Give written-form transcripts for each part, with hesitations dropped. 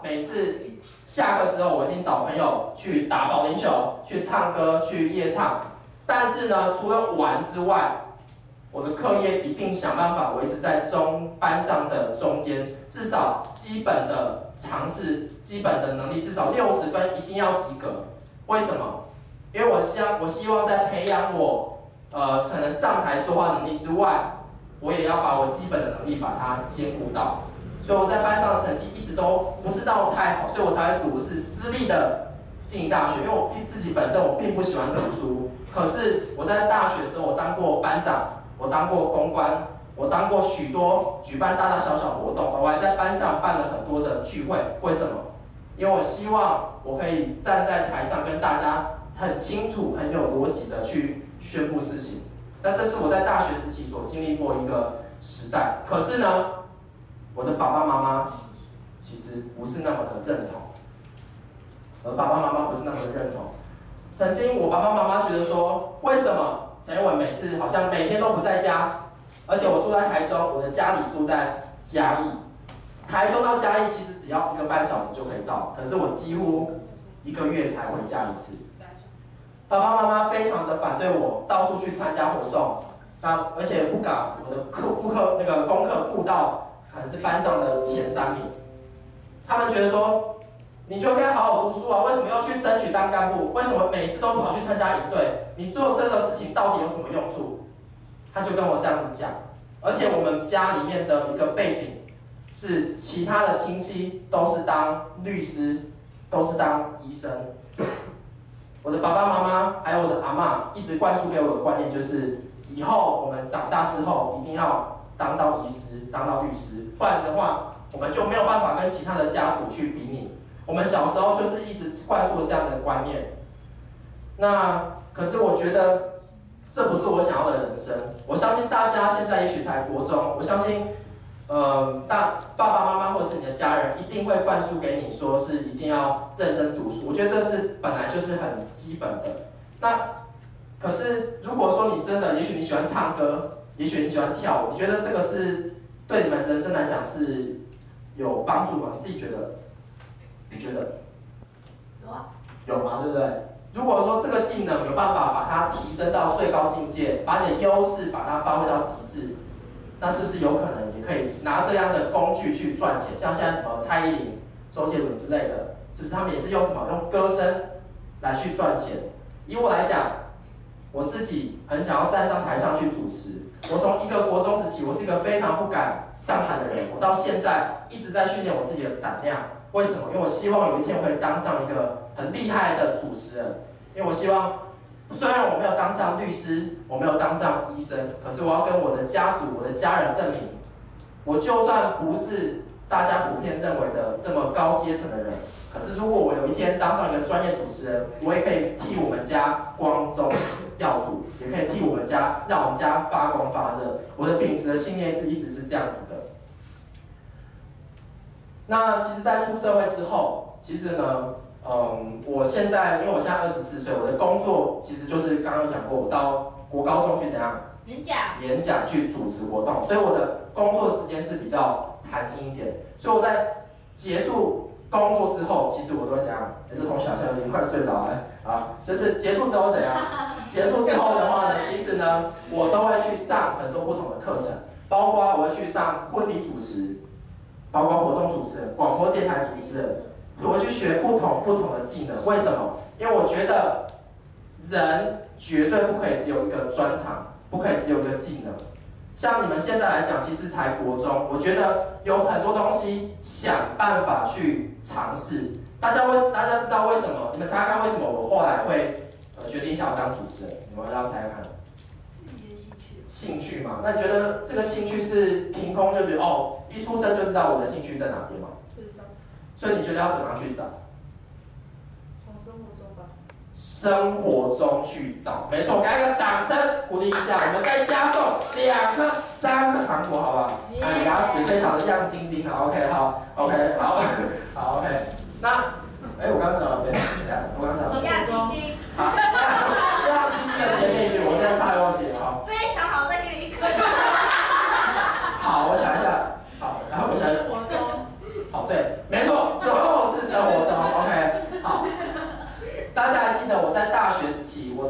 每次下课之后，我一定找朋友去打保龄球、去唱歌、去夜唱。但是呢，除了玩之外，我的课业一定想办法维持在班上的中间，至少基本的常识、基本的能力，至少60分一定要及格。为什么？因为我希望在培养我可能上台说话能力之外，我也要把我基本的能力把它兼顾到。所以我在班上的成绩一直都不是到太好，所以我才会读的是私立的静宜大学。因为我自己本身我并不喜欢读书，可是我在大学的时候我当过班长，我当过公关，我当过许多举办大大小小活动，我还在班上办了很多的聚会。为什么？因为我希望我可以站在台上跟大家很清楚、很有逻辑的去宣布事情。那这是我在大学时期所经历过一个时代。可是呢，我的爸爸妈妈其实不是那么的认同。我的爸爸妈妈不是那么的认同。曾经我爸爸妈妈觉得说，为什么陈宥文每次好像每天都不在家？而且我住在台中，我的家里住在嘉义。台中到嘉义其实只要1个半小时就可以到，可是我几乎1个月才回家一次。爸爸妈妈非常的反对我到处去参加活动，而且不敢我的功课顾到可能是班上的前3名。他们觉得说，你就该好好读书啊，为什么要去争取当干部？为什么每次都跑去参加营队？你做这个事情到底有什么用处？他就跟我这样子讲。而且我们家里面的一个背景是，其他的亲戚都是当律师，都是当医生。我的爸爸妈妈还有我的阿嬷一直灌输给我的观念就是，以后我们长大之后一定要当到医师、当到律师，不然的话我们就没有办法跟其他的家族去比拟。我们小时候就是一直灌输这样的观念。那可是我觉得这不是我想要的人生。我相信大家现在也许才国中，我相信爸爸妈妈或是你的家人一定会灌输给你说是一定要认真读书。我觉得这是本来就是很基本的。那可是如果说你真的，也许你喜欢唱歌，也许你喜欢跳舞，你觉得这个是对你们人生来讲是有帮助吗？你自己觉得？你觉得？有啊。有吗？对不对？如果说这个技能有办法把它提升到最高境界，把你的优势把它发挥到极致，那是不是有可能也可以拿这样的工具去赚钱？像现在什么蔡依林、周杰伦之类的，是不是他们也是用什么用歌声来去赚钱？以我来讲，我自己很想要站上台上去主持。我从一个国中时期，我是一个非常不敢上台的人，我到现在一直在训练我自己的胆量。为什么？因为我希望有一天我会当上一个很厉害的主持人。因为我希望，虽然我没有当上律师，我没有当上医生，可是我要跟我的家族、我的家人证明，我就算不是大家普遍认为的这么高阶层的人，可是如果我有一天当上一个专业主持人，我也可以替我们家光宗耀祖，也可以替我们家让我们家发光发热。我的秉持的信念一直是这样子的。那其实，在出社会之后，其实呢，我现在因为我现在24岁，我的工作其实就是刚刚有讲过，我到国高中去怎样演讲去主持活动，所以我的工作时间是比较弹性一点。所以我在结束工作之后，其实我都会怎样？也是同学好像有点快睡着了啊，就是结束之后怎样？结束之后的话呢，其实呢，我都会去上很多不同的课程，包括我会去上婚礼主持。包括活动主持人、广播电台主持人，我会去学不同的技能。为什么？因为我觉得人绝对不可以只有一个专长，不可以只有一个技能。像你们现在来讲，其实才国中，我觉得有很多东西想办法去尝试。大家知道为什么？你们猜看为什么我后来会决定想要当主持人？你们要猜看。兴趣嘛，那你觉得这个兴趣是凭空就觉得哦，一出生就知道我的兴趣在哪边吗？不知道。所以你觉得要怎么样去找？从生活中吧。生活中去找，没错，给他一个掌声鼓励一下。我们再加送2颗、3颗糖果，好不好？那你牙齿非常的亮晶晶的 ，OK， 好 ，OK， 好，好 ，OK。那，我刚刚讲了没？我刚刚讲了。亮晶晶。好，亮晶晶的前面一句，我现在差点忘记了啊。非常好，再给你1颗。好，我想一下。好，然后我想。生活中。好，对，没错，最后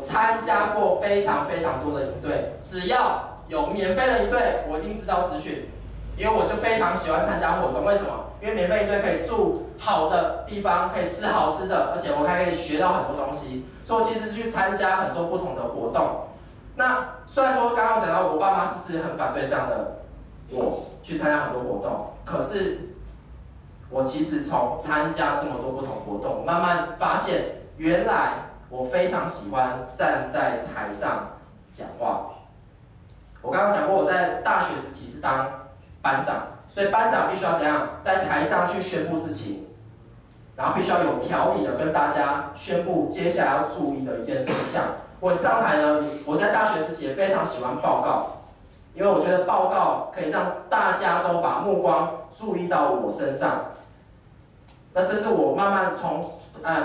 我参加过非常非常多的营队，只要有免费的营队，我一定知道资讯，因为我就非常喜欢参加活动。为什么？因为免费营队可以住好的地方，可以吃好吃的，而且我还可以学到很多东西。所以我其实去参加很多不同的活动。那虽然说刚刚讲到我爸妈是不是很反对这样的我去参加很多活动，可是我其实从参加这么多不同活动，慢慢发现原来我非常喜欢站在台上讲话。我刚刚讲过，我在大学时期是当班长，所以班长必须要怎样，在台上去宣布事情，然后必须要有条理的跟大家宣布接下来要注意的一件事项。我上台呢，我在大学时期也非常喜欢报告，因为我觉得报告可以让大家都把目光注意到我身上。那这是我慢慢从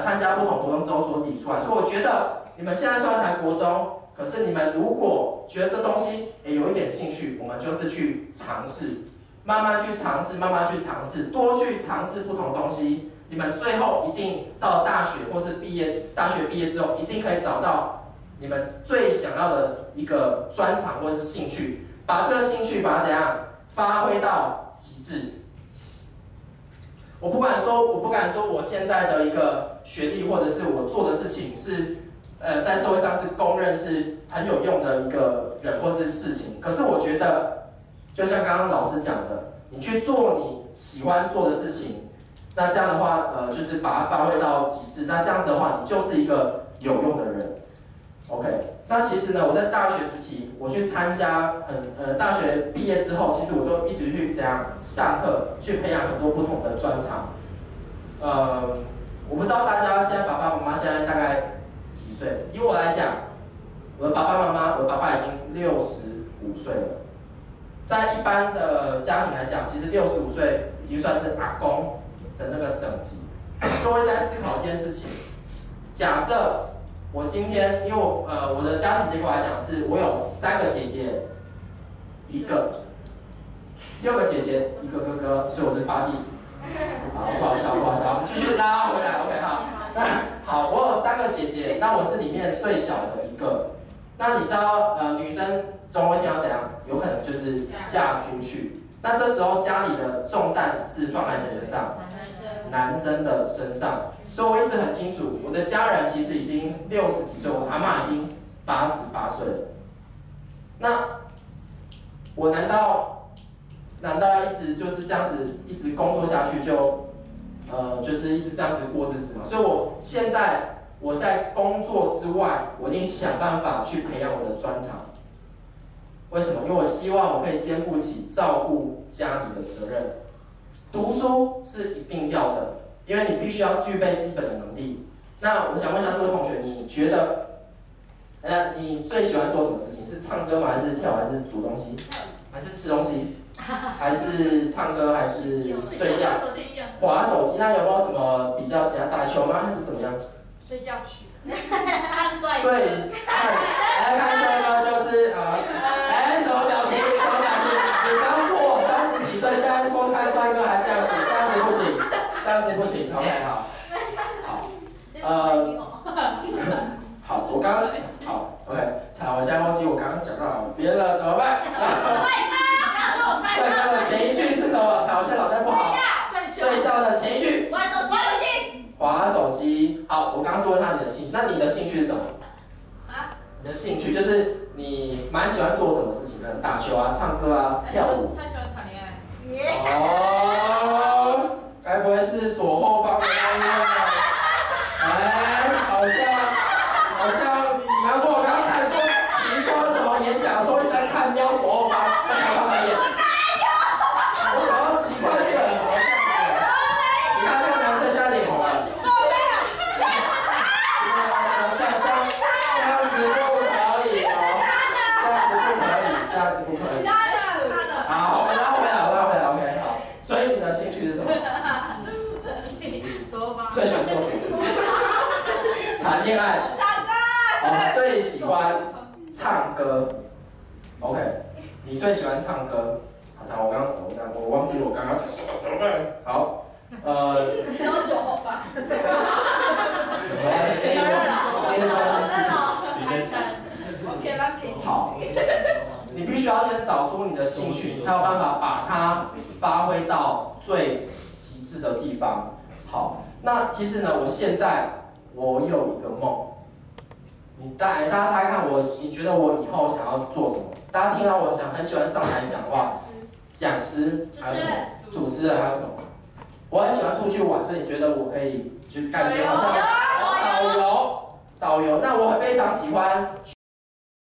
参加不同活动之后所理出来，所以我觉得你们现在虽然才国中，可是你们如果觉得这东西有一点兴趣，我们就是去尝试，慢慢去尝试，慢慢去尝试，多去尝试不同的东西。你们最后一定到大学或是大学毕业之后，一定可以找到你们最想要的一个专长或是兴趣，把这个兴趣把它怎样发挥到极致。我不敢说我现在的一个学历或者是我做的事情是在社会上是公认是很有用的一个人或是事情，可是我觉得就像刚刚老师讲的，你去做你喜欢做的事情，那这样的话就是把它发挥到极致，那这样子的话你就是一个有用的人。 OK， 那其实呢，我在大学时期我去参加大学毕业之后，其实我都一直去怎样上课，去培养很多不同的专长。我不知道大家现在爸爸妈妈现在大概几岁？以我来讲，我的爸爸已经65岁了。在一般的家庭来讲，其实65岁已经算是阿公的那个等级。所以我会在思考一件事情：假设我今天，因为我的家庭结构来讲，是我有3个姐姐，6个姐姐，1个哥哥，所以我是8弟。好，不好笑，我们继续拉回来 ，OK 好。好，我有3个姐姐，那我是里面最小的一个。那你知道，女生总会听到怎样？有可能就是嫁出去。那这时候家里的重担是放在谁身上？男生的身上。所以我一直很清楚，我的家人其实已经60几岁，我阿嬷已经88岁了。那我难道要一直就是这样子一直工作下去就是一直这样子过日子吗？所以我在工作之外，我一定想办法去培养我的专长。为什么？因为我希望我可以肩负起照顾家里的责任。读书是一定要的，因为你必须要具备基本的能力。那我想问一下这位同学，你觉得，你最喜欢做什么事情？是唱歌吗？还是跳？还是煮东西？还是吃东西？还是唱歌？还是睡觉？滑手机？那有没有什么比较喜欢打球吗？还是怎么样？睡觉去。看帅哥。对，看帅哥就是什么表情？什么表情？你刚说我30几岁，现在说看帅哥还这样子，这样子不行，这样子不行。OK， 好，好，我刚好 OK， 我现在忘记我刚刚讲到别了，怎么办？帅哥的前一句是什么？我现在脑袋不好。睡觉的前一句。玩手机。滑手机。好，我刚刚是问他你的兴趣，那你的兴趣是什么？你的兴趣就是你蛮喜欢做什么事情呢？打球啊，唱歌啊，跳舞。太喜欢谈恋爱。哦，该不会是左后方的那一位？好像，难怪我刚才说奇怪，什么演讲的时候一直在看瞄左后方，在看他们演。我想到奇怪这个人怎么这样子？你看这个男生现在脸红了。这样子不可以哦，这样子不可以。好，我们拉回来 ，OK， 好。所以你的兴趣是什么？最喜欢做什么事情？谈恋爱。最喜欢唱歌。OK， 你最喜欢唱歌？我忘记我刚刚讲什么，怎么办？好，只有酒后吧。先说事情。你要先找出你的兴趣，你才有办法把它发挥到最极致的地方。好，那其实呢，现在我有一个梦，大家猜看你觉得我以后想要做什么？大家听到我很喜欢上台讲话，讲师还有什么？主持人还有什么？我很喜欢出去玩，所以你觉得我可以就感觉好像导游？那我非常喜欢